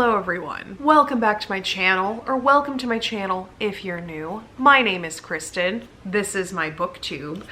Hello everyone. Welcome back to my channel, or welcome to my channel if you're new. My name is Kristen. This is my booktube,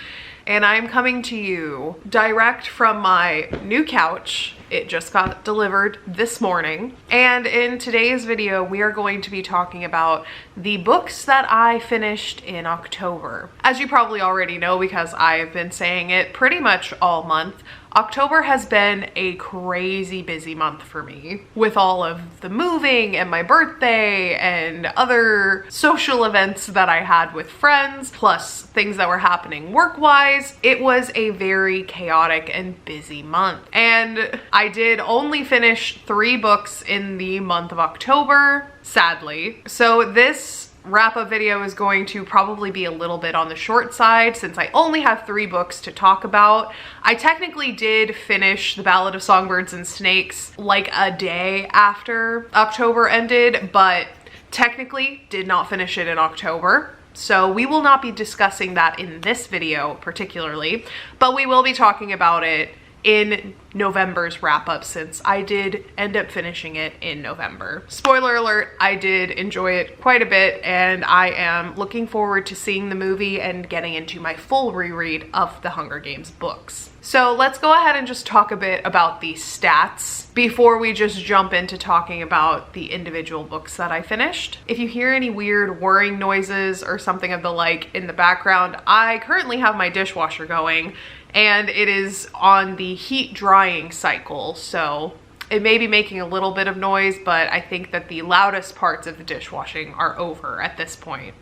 and I'm coming to you direct from my new couch. It just got delivered this morning. And in today's video, we are going to be talking about the books that I finished in October. As you probably already know, because I've been saying it pretty much all month, October has been a crazy busy month for me with all of the moving and my birthday and other social events that I had with friends, plus things that were happening work-wise. It was a very chaotic and busy month. And I did only finish 3 books in the month of October, sadly. So this wrap-up video is going to probably be a little bit on the short side since I only have 3 books to talk about. I technically did finish The Ballad of Songbirds and Snakes like a day after October ended, but technically did not finish it in October. So we will not be discussing that in this video particularly, but we will be talking about it in November's wrap-up since I did end up finishing it in November. Spoiler alert, I did enjoy it quite a bit, and I am looking forward to seeing the movie and getting into my full reread of the Hunger Games books. So let's go ahead and just talk a bit about the stats before we just jump into talking about the individual books that I finished. If you hear any weird whirring noises or something of the like in the background, I currently have my dishwasher going, and it is on the heat drying cycle, so it may be making a little bit of noise, but I think that the loudest parts of the dishwashing are over at this point.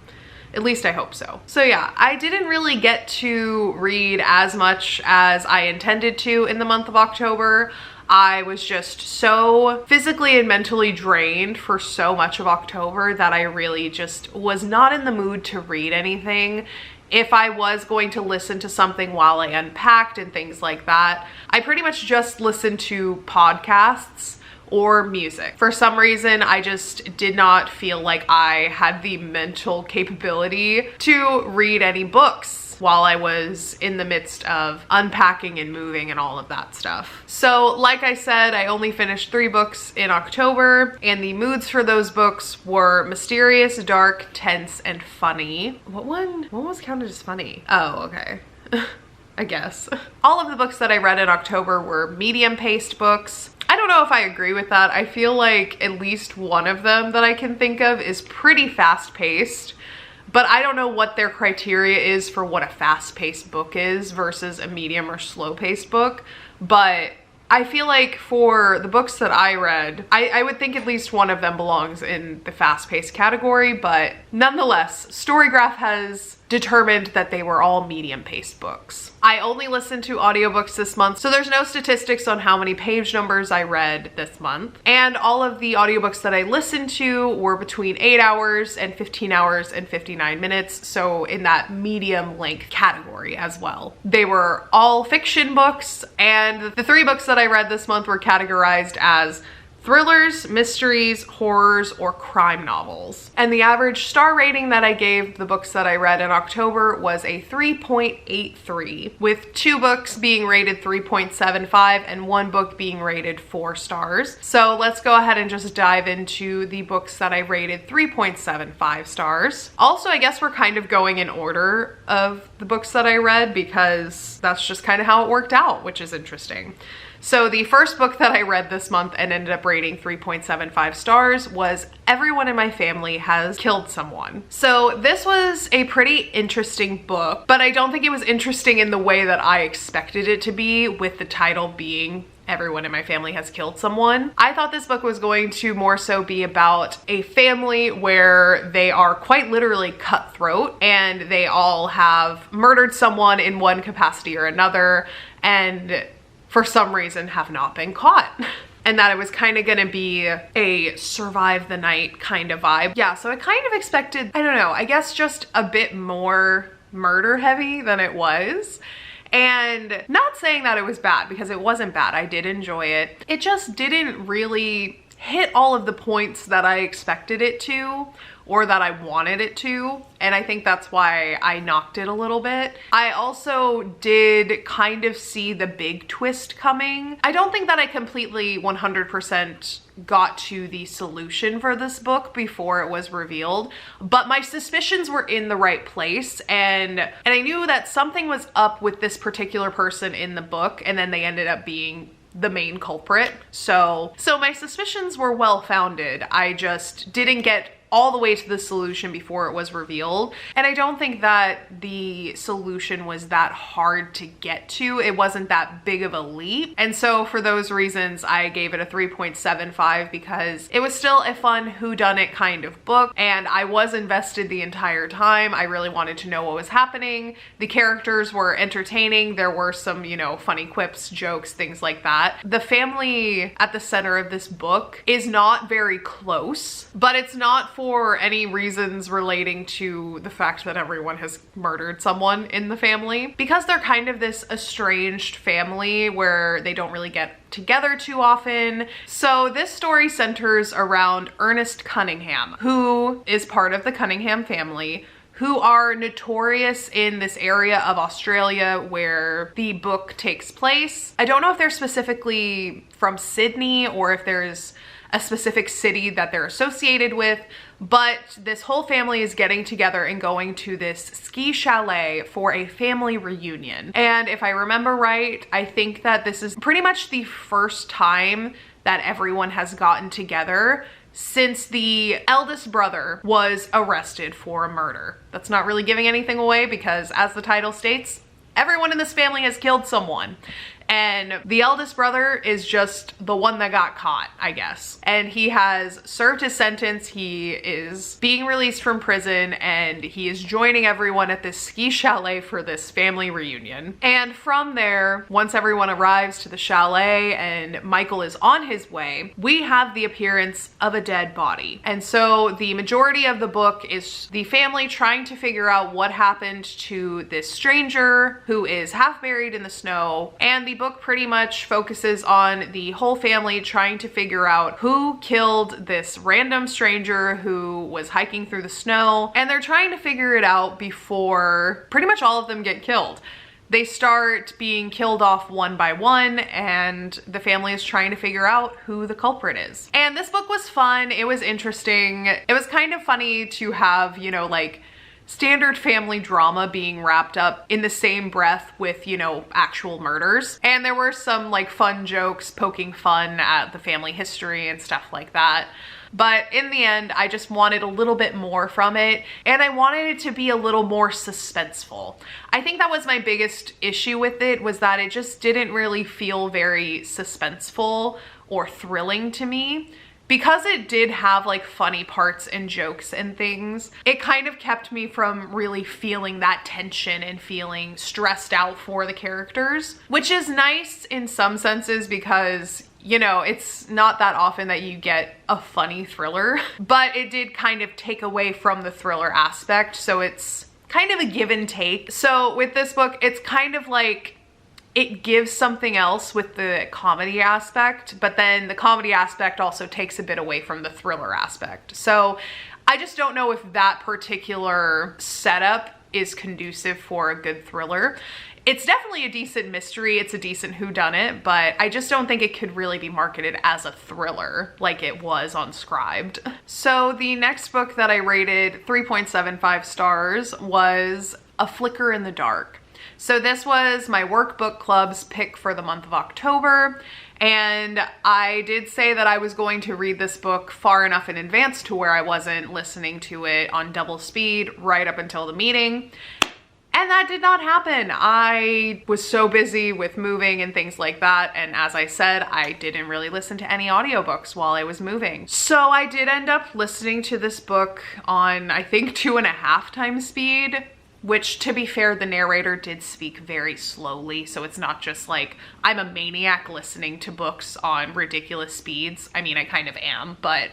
At least I hope so. So yeah, I didn't really get to read as much as I intended to in the month of October. I was just so physically and mentally drained for so much of October that I really just was not in the mood to read anything. If I was going to listen to something while I unpacked and things like that, I pretty much just listened to podcasts or music. For some reason, I just did not feel like I had the mental capability to read any books while I was in the midst of unpacking and moving and all of that stuff. So like I said, I only finished 3 books in October, and the moods for those books were mysterious, dark, tense, and funny. What one was counted as funny? Oh, okay. I guess. All of the books that I read in October were medium-paced books. I don't know if I agree with that. I feel like at least one of them that I can think of is pretty fast-paced, but I don't know what their criteria is for what a fast-paced book is versus a medium or slow-paced book. But I feel like for the books that I read, I would think at least one of them belongs in the fast-paced category, but nonetheless, StoryGraph has determined that they were all medium-paced books. I only listened to audiobooks this month, so there's no statistics on how many page numbers I read this month. And all of the audiobooks that I listened to were between 8 hours and 15 hours and 59 minutes, so in that medium length category as well. They were all fiction books, and the 3 books that I read this month were categorized as thrillers, mysteries, horrors, or crime novels. And the average star rating that I gave the books that I read in October was a 3.83, with 2 books being rated 3.75 and 1 book being rated 4 stars. So let's go ahead and just dive into the books that I rated 3.75 stars. Also, I guess we're kind of going in order of the books that I read because that's just kind of how it worked out, which is interesting. So the first book that I read this month and ended up rating 3.75 stars was Everyone in My Family Has Killed Someone. So this was a pretty interesting book, but I don't think it was interesting in the way that I expected it to be, with the title being Everyone in My Family Has Killed Someone. I thought this book was going to more so be about a family where they are quite literally cutthroat and they all have murdered someone in one capacity or another, and for some reason have not been caught. And that it was kind of gonna be a survive the night kind of vibe. Yeah, so I kind of expected, I don't know, I guess just a bit more murder heavy than it was. And not saying that it was bad, because it wasn't bad. I did enjoy it. It just didn't really hit all of the points that I expected it to, or that I wanted it to, and I think that's why I knocked it a little bit. I also did kind of see the big twist coming. I don't think that I completely 100% got to the solution for this book before it was revealed, but my suspicions were in the right place, and I knew that something was up with this particular person in the book, and then they ended up being the main culprit. So my suspicions were well founded. I just didn't get all the way to the solution before it was revealed. And I don't think that the solution was that hard to get to. It wasn't that big of a leap. And so for those reasons, I gave it a 3.75 because it was still a fun whodunit kind of book. And I was invested the entire time. I really wanted to know what was happening. The characters were entertaining. There were some, you know, funny quips, jokes, things like that. The family at the center of this book is not very close, but it's not for any reasons relating to the fact that everyone has murdered someone in the family. Because they're kind of this estranged family where they don't really get together too often. So this story centers around Ernest Cunningham, who is part of the Cunningham family, who are notorious in this area of Australia where the book takes place. I don't know if they're specifically from Sydney or if there's a specific city that they're associated with, but this whole family is getting together and going to this ski chalet for a family reunion. And if I remember right, I think that this is pretty much the first time that everyone has gotten together since the eldest brother was arrested for a murder. That's not really giving anything away because, as the title states, everyone in this family has killed someone. And the eldest brother is just the one that got caught, I guess. And he has served his sentence. He is being released from prison and he is joining everyone at this ski chalet for this family reunion. And from there, once everyone arrives to the chalet and Michael is on his way, we have the appearance of a dead body. And so the majority of the book is the family trying to figure out what happened to this stranger who is half buried in the snow. And the book pretty much focuses on the whole family trying to figure out who killed this random stranger who was hiking through the snow, and they're trying to figure it out before pretty much all of them get killed. They start being killed off one by one, and the family is trying to figure out who the culprit is. And this book was fun. It was interesting. It was kind of funny to have, you know, like standard family drama being wrapped up in the same breath with, you know, actual murders. And there were some like fun jokes poking fun at the family history and stuff like that. But in the end, I just wanted a little bit more from it, and I wanted it to be a little more suspenseful. I think that was my biggest issue with it, was that it just didn't really feel very suspenseful or thrilling to me. Because it did have like funny parts and jokes and things, it kind of kept me from really feeling that tension and feeling stressed out for the characters, which is nice in some senses because, you know, it's not that often that you get a funny thriller, but it did kind of take away from the thriller aspect. So it's kind of a give and take. So with this book, it's kind of like it gives something else with the comedy aspect, but then the comedy aspect also takes a bit away from the thriller aspect. So I just don't know if that particular setup is conducive for a good thriller. It's definitely a decent mystery, it's a decent whodunit, but I just don't think it could really be marketed as a thriller like it was on Scribd. So the next book that I rated 3.75 stars was A Flicker in the Dark. So this was my workbook club's pick for the month of October, and I did say that I was going to read this book far enough in advance to where I wasn't listening to it on double speed right up until the meeting. And that did not happen. I was so busy with moving and things like that, and as I said, I didn't really listen to any audiobooks while I was moving. So I did end up listening to this book on, I think, 2.5 times speed. which, to be fair, the narrator did speak very slowly, so it's not just like I'm a maniac listening to books on ridiculous speeds. I mean, I kind of am, but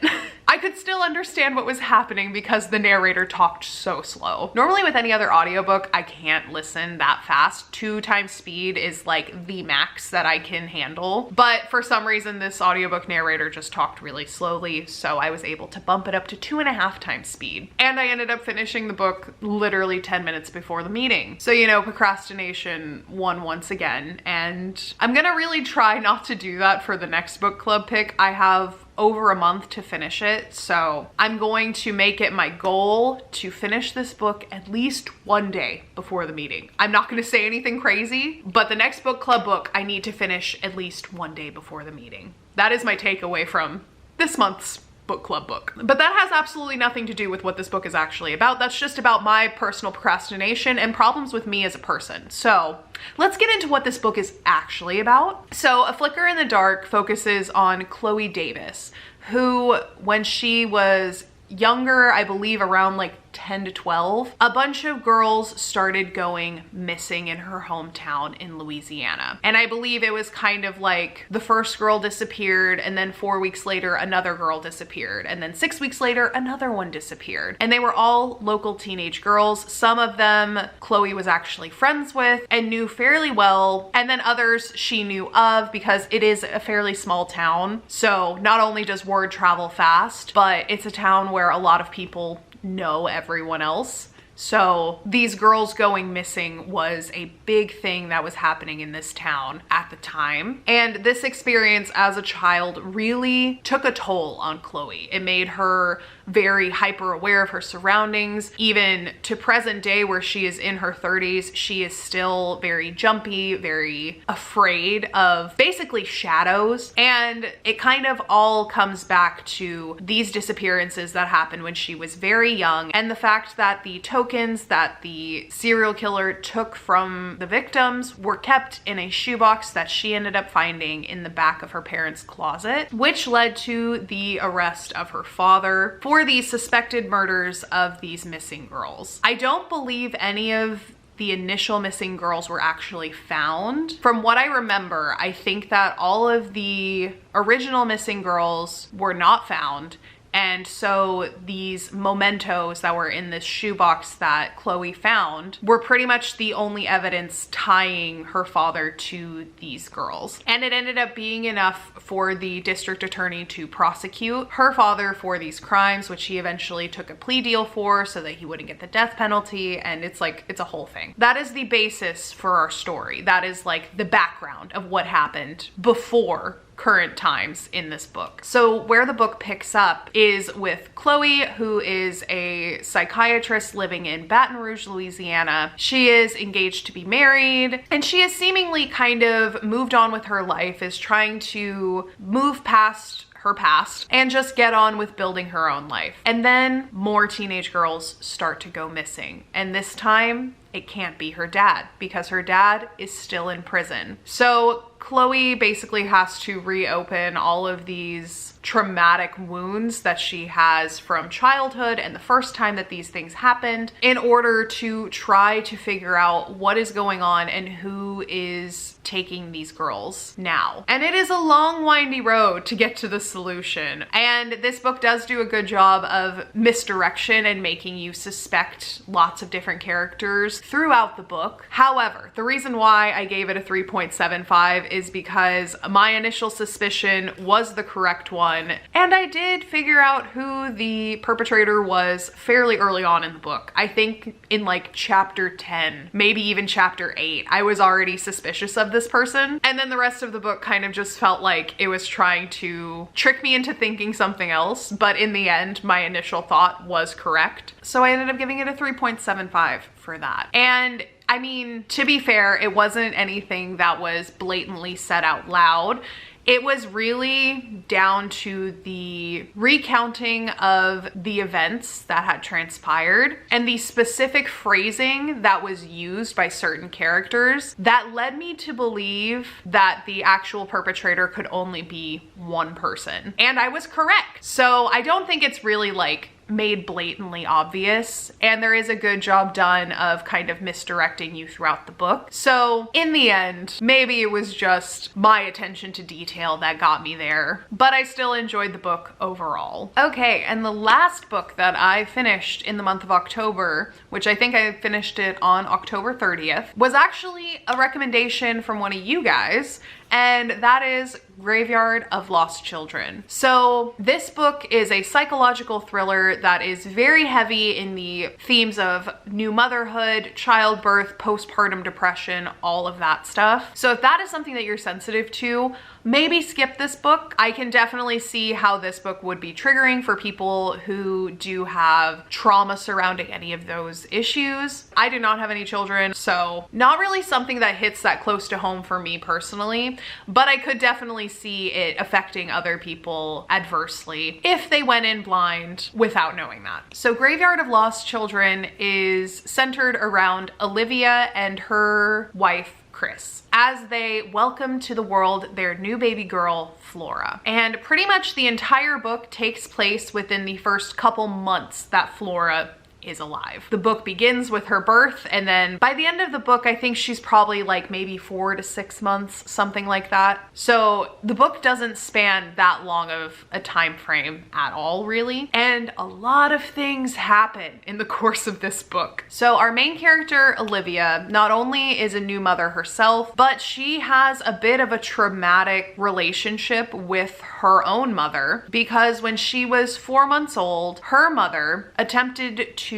I could still understand what was happening because the narrator talked so slow. Normally with any other audiobook, I can't listen that fast. 2 times speed is like the max that I can handle, but for some reason this audiobook narrator just talked really slowly, so I was able to bump it up to 2.5 times speed. And I ended up finishing the book literally 10 minutes before the meeting. So, you know, procrastination won once again, and I'm gonna really try not to do that for the next book club pick. I have over a month to finish it, so I'm going to make it my goal to finish this book at least one day before the meeting. I'm not going to say anything crazy, but the next book club book I need to finish at least one day before the meeting. That is my takeaway from this month's book club book. But that has absolutely nothing to do with what this book is actually about. That's just about my personal procrastination and problems with me as a person. So let's get into what this book is actually about. So A Flicker in the Dark focuses on Chloe Davis, who, when she was younger, I believe around like 10 to 12, a bunch of girls started going missing in her hometown in Louisiana. And I believe it was kind of like the first girl disappeared, and then 4 weeks later, another girl disappeared. And then 6 weeks later, another one disappeared. And they were all local teenage girls. Some of them Chloe was actually friends with and knew fairly well. And then others she knew of because it is a fairly small town. So not only does word travel fast, but it's a town where a lot of people know everyone else. So these girls going missing was a big thing that was happening in this town at the time. And this experience as a child really took a toll on Chloe. It made her very hyper aware of her surroundings. Even to present day, where she is in her 30s, she is still very jumpy, very afraid of basically shadows. And it kind of all comes back to these disappearances that happened when she was very young, and the fact that the tokens that the serial killer took from the victims were kept in a shoebox that she ended up finding in the back of her parents' closet, which led to the arrest of her father for the suspected murders of these missing girls. I don't believe any of the initial missing girls were actually found. From what I remember, I think that all of the original missing girls were not found. And so these mementos that were in this shoebox that Chloe found were pretty much the only evidence tying her father to these girls. And it ended up being enough for the district attorney to prosecute her father for these crimes, which he eventually took a plea deal for so that he wouldn't get the death penalty. And it's a whole thing. That is the basis for our story. That is like the background of what happened before current times in this book. So where the book picks up is with Chloe, who is a psychiatrist living in Baton Rouge, Louisiana. She is engaged to be married, and she has seemingly kind of moved on with her life, is trying to move past her past and just get on with building her own life. And then more teenage girls start to go missing. And this time it can't be her dad because her dad is still in prison. So Chloe basically has to reopen all of these traumatic wounds that she has from childhood and the first time that these things happened in order to try to figure out what is going on and who is taking these girls now. And it is a long, windy road to get to the solution. And this book does do a good job of misdirection and making you suspect lots of different characters throughout the book. However, the reason why I gave it a 3.75 is because my initial suspicion was the correct one. And I did figure out who the perpetrator was fairly early on in the book. I think in like chapter 10, maybe even chapter 8, I was already suspicious of this person. And then the rest of the book kind of just felt like it was trying to trick me into thinking something else. But in the end, my initial thought was correct. So I ended up giving it a 3.75 for that. And I mean, to be fair, it wasn't anything that was blatantly said out loud. It was really down to the recounting of the events that had transpired and the specific phrasing that was used by certain characters that led me to believe that the actual perpetrator could only be one person. And I was correct. So I don't think it's really like made blatantly obvious, and there is a good job done of kind of misdirecting you throughout the book. So in the end, maybe it was just my attention to detail that got me there, but I still enjoyed the book overall. Okay, and the last book that I finished in the month of October, which I think I finished it on October 30th, was actually a recommendation from one of you guys, and that is Graveyard of Lost Children. So this book is a psychological thriller that is very heavy in the themes of new motherhood, childbirth, postpartum depression, all of that stuff. So if that is something that you're sensitive to, maybe skip this book. I can definitely see how this book would be triggering for people who do have trauma surrounding any of those issues. I do not have any children, so not really something that hits that close to home for me personally, but I could definitely see it affecting other people adversely if they went in blind without knowing that. So Graveyard of Lost Children is centered around Olivia and her wife, Chris, as they welcome to the world their new baby girl, Flora. And pretty much the entire book takes place within the first couple months that Flora is alive. The book begins with her birth, and then by the end of the book, I think she's probably like maybe 4 to 6 months, something like that. So the book doesn't span that long of a time frame at all, really. And a lot of things happen in the course of this book. So our main character, Olivia, not only is a new mother herself, but she has a bit of a traumatic relationship with her own mother, because when she was 4 months old, her mother attempted to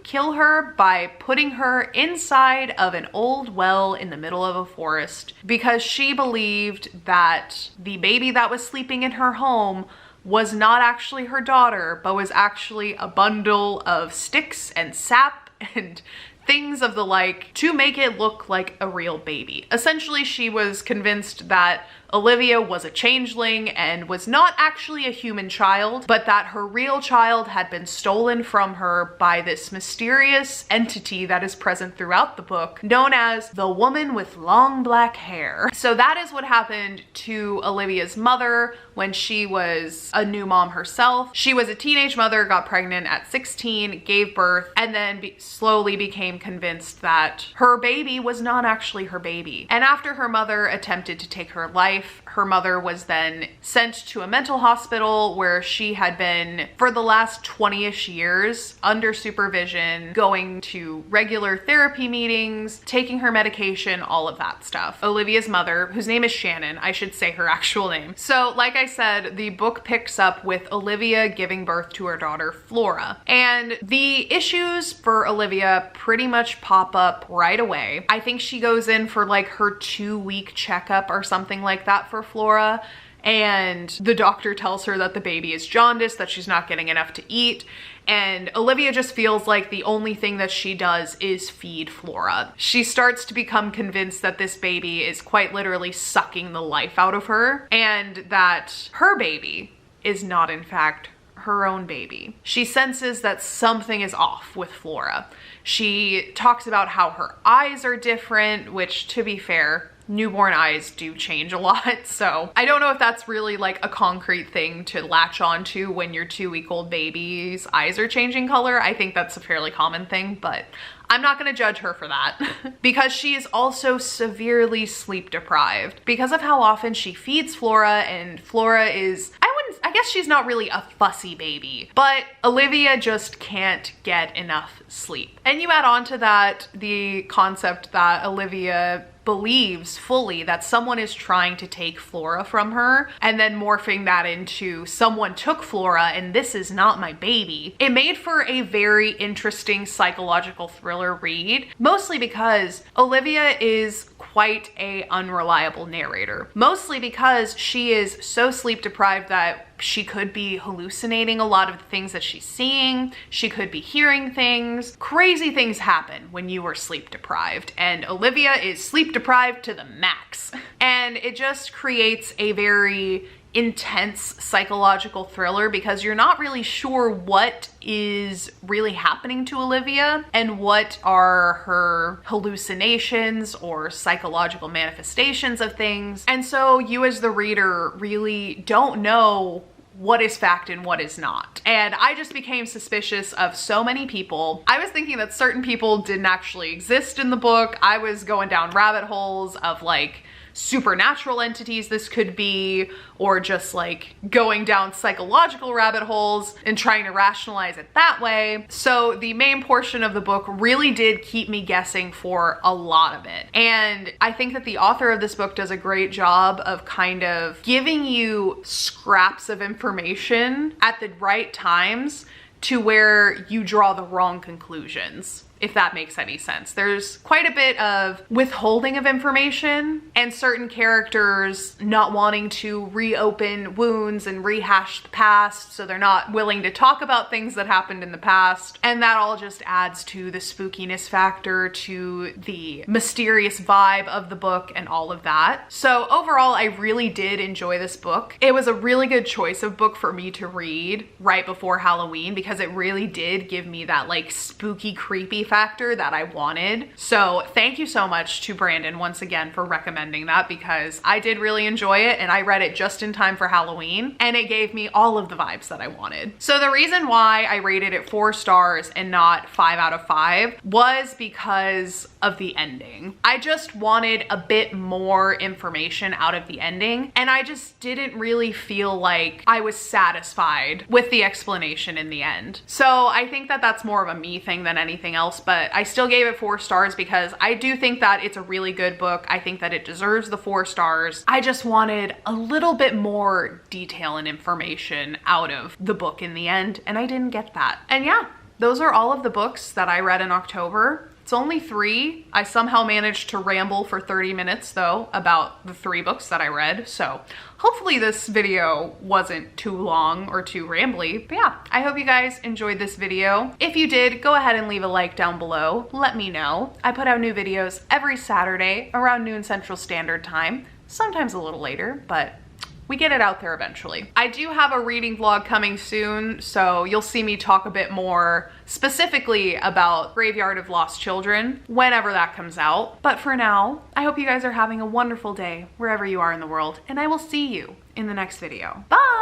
kill her by putting her inside of an old well in the middle of a forest, because she believed that the baby that was sleeping in her home was not actually her daughter, but was actually a bundle of sticks and sap and things of the like to make it look like a real baby. Essentially, she was convinced that Olivia was a changeling and was not actually a human child, but that her real child had been stolen from her by this mysterious entity that is present throughout the book, known as the woman with long black hair. So that is what happened to Olivia's mother when she was a new mom herself. She was a teenage mother, got pregnant at 16, gave birth, and then slowly became convinced that her baby was not actually her baby. And after her mother attempted to take her life, her mother was then sent to a mental hospital where she had been for the last 20-ish years under supervision, going to regular therapy meetings, taking her medication, all of that stuff. Olivia's mother, whose name is Shannon, I should say her actual name. So like I said, the book picks up with Olivia giving birth to her daughter, Flora. And the issues for Olivia pretty much pop up right away. I think she goes in for like her 2-week checkup or something like that for Flora, and the doctor tells her that the baby is jaundiced, that she's not getting enough to eat, and Olivia just feels like the only thing that she does is feed Flora. She starts to become convinced that this baby is quite literally sucking the life out of her, and that her baby is not in fact her own baby. She senses that something is off with Flora. She talks about how her eyes are different, which, to be fair, newborn eyes do change a lot. So I don't know if that's really like a concrete thing to latch onto when your 2-week-old baby's eyes are changing color. I think that's a fairly common thing, but I'm not gonna judge her for that. Because she is also severely sleep deprived because of how often she feeds Flora, and Flora is, I guess she's not really a fussy baby, but Olivia just can't get enough sleep. And you add on to that the concept that Olivia believes fully that someone is trying to take Flora from her, and then morphing that into someone took Flora and this is not my baby. It made for a very interesting psychological thriller read, mostly because Olivia is quite a unreliable narrator. Mostly because she is so sleep deprived that she could be hallucinating a lot of the things that she's seeing. She could be hearing things. Crazy things happen when you are sleep deprived, and Olivia is sleep deprived to the max. And it just creates a very intense psychological thriller because you're not really sure what is really happening to Olivia and what are her hallucinations or psychological manifestations of things. And so you as the reader really don't know what is fact and what is not. And I just became suspicious of so many people. I was thinking that certain people didn't actually exist in the book. I was going down rabbit holes of like supernatural entities this could be, or just like going down psychological rabbit holes and trying to rationalize it that way. So the main portion of the book really did keep me guessing for a lot of it. And I think that the author of this book does a great job of kind of giving you scraps of information at the right times to where you draw the wrong conclusions, if that makes any sense. There's quite a bit of withholding of information and certain characters not wanting to reopen wounds and rehash the past, so they're not willing to talk about things that happened in the past. And that all just adds to the spookiness factor, to the mysterious vibe of the book and all of that. So overall, I really did enjoy this book. It was a really good choice of book for me to read right before Halloween because it really did give me that like spooky, creepy factor that I wanted. So thank you so much to Brandon once again for recommending that, because I did really enjoy it and I read it just in time for Halloween and it gave me all of the vibes that I wanted. So the reason why I rated it 4 stars and not 5 out of 5 was because of the ending. I just wanted a bit more information out of the ending, and I just didn't really feel like I was satisfied with the explanation in the end. So I think that that's more of a me thing than anything else, but I still gave it 4 stars because I do think that it's a really good book. I think that it deserves the 4 stars. I just wanted a little bit more detail and information out of the book in the end, and I didn't get that. And yeah, those are all of the books that I read in October. It's only 3. I somehow managed to ramble for 30 minutes though about the 3 books that I read. So hopefully this video wasn't too long or too rambly. But yeah, I hope you guys enjoyed this video. If you did, go ahead and leave a like down below. Let me know. I put out new videos every Saturday around noon Central Standard Time, sometimes a little later, but we get it out there eventually. I do have a reading vlog coming soon, so you'll see me talk a bit more specifically about Graveyard of Lost Children whenever that comes out. But for now, I hope you guys are having a wonderful day wherever you are in the world, and I will see you in the next video. Bye!